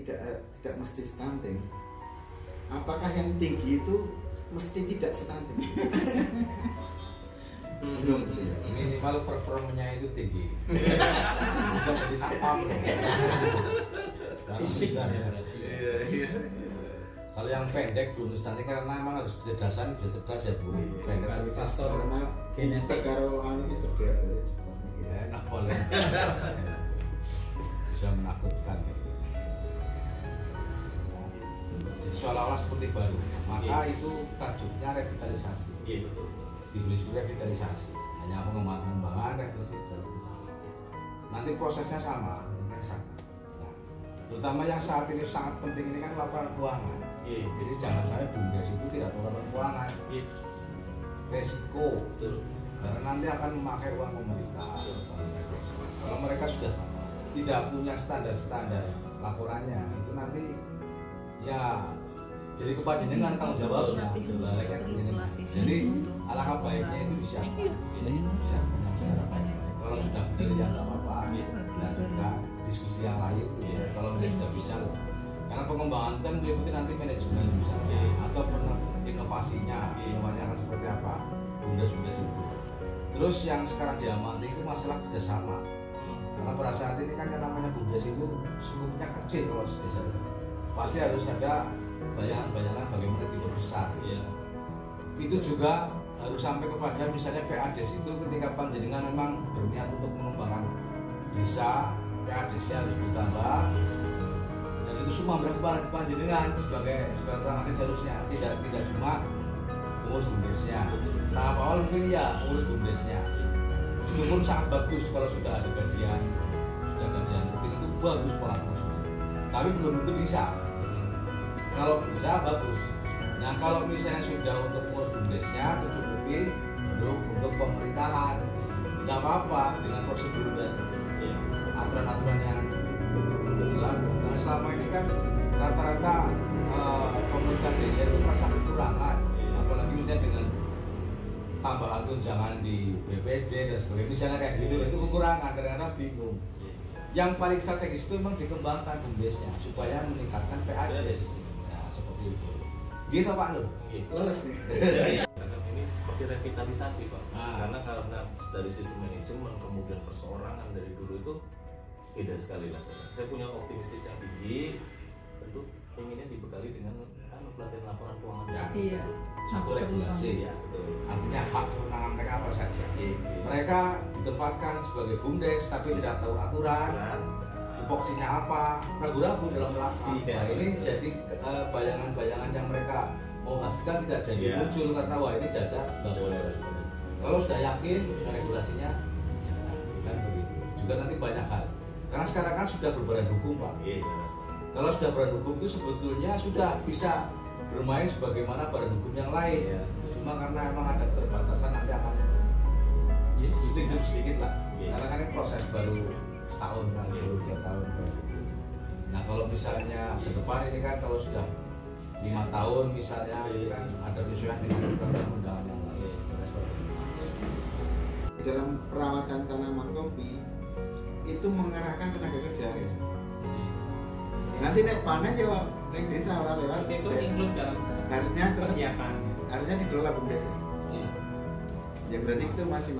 tidak mesti stunting. Apakah yang tinggi itu mesti tidak stunting? Minimal performanya itu tinggi. Bisa jadi satpam. Bisa ya. Iya. Kalau yang pendek belum stunting karena memang harus kecerdasan, bisa cerdas ya Bu. Pendek Kalau pastor karena genetik karo anu itu cerdas. Ya, enak boleh. Bisa menakutkan. Jadi seolah-olah seperti baru. Maka itu tajuknya revitalisasi. Iya betul. Dibeli juga revitalisasi. Hanya pengembangan revitalisasi. Nanti prosesnya sama. Nah, terutama yang saat ini sangat penting ini kan laporan keuangan. Jadi jangan sampai BUMDes itu tidak laporan keuangan. Resiko. Karena nanti akan memakai uang pemerintah. Kalau mereka sudah tidak punya standar laporannya, itu nanti ya jadi kepanjenengan tanggung jawabnya. Jadi alangkah baiknya itu disiapkan. Kalau sudah benar ya nggak apa-apa. Dan juga diskusi yang lain. Kalau sudah bisa. Karena pengembangan kan meliputi nanti manajemen misalnya atau inovasinya akan seperti apa. BUMDes itu. Terus yang sekarang diamati itu masalah kerjasama. Karena pada saat ini kan yang namanya BUMDes itu skupnya kecil kalau desa. Pasti harus ada bayangan-bayangan bagaimana diperbesar. Itu juga harus sampai kepada misalnya PADes itu ketika panjenengan memang berniat untuk mengembangkan desa, PADesnya harus ditambah. Dan itu semua berkepada panjenengan sebagai orang seharusnya tidak cuma urus BUMDesnya. Tahap awal mungkin ya urus BUMDesnya. Itu pun sangat bagus kalau sudah ada gajian, mungkin itu bagus banget. Tapi belum tentu bisa. Kalau bisa bagus. Nah kalau misalnya sudah untuk urus BUMDesnya tercukupi baru untuk pemerintahan. Tidak apa-apa dengan prosedur dan aturan-aturan yang berlaku. Karena selama ini kan rata-rata pemerintah desa itu merasa kekurangan. Apalagi misalnya dengan tambahan tunjangan di BPD dan sebagainya, misalnya kayak gitu itu kekurangan karena bingung. Yang paling strategis itu memang dikembangkan BUMDesnya supaya meningkatkan PADes. Nah seperti itu. Gitu Pak Nur. Terus nih. Ini seperti revitalisasi Pak. Karena dari sistem manajemen kemudian perseorangan dari dulu itu beda sekali rasanya. Saya punya optimistis yang tinggi, tentu inginnya dibekali dengan pelatihan laporan keuangan. Iya. Satu regulasi ya. Artinya hak kewenangan mereka apa saja. Mereka ditempatkan sebagai BUMDes tapi tidak tahu aturan, tupoksinya apa, ragu-ragu dalam melaksanakan. Nah ini jadi bayangan-bayangan yang mereka mau hasilkan tidak jadi muncul karena wah ini cacat nggak boleh. Kalau sudah yakin dengan regulasinya, jangan kan begitu. Juga nanti banyak hal. Karena sekarang kan sudah berbadan hukum Pak. Kalau sudah badan hukum itu sebetulnya sudah bisa bermain sebagaimana badan hukum yang lain. Cuma karena memang ada keterbatasan nanti akan sedikit lah. Karena kan ini proses baru setahun kan, baru 2 tahun. Nah kalau misalnya ke depan ini kan kalau sudah 5 tahun misalnya ini kan ada penyesuaian dengan undang-undang yang lain. Dalam perawatan tanaman kopi itu mengerahkan tenaga kerja ya. Nanti nek panen ya nek desa ora lewat itu include dalam harusnya kegiatan. Harusnya dikelola BUMDes. Ya berarti itu masih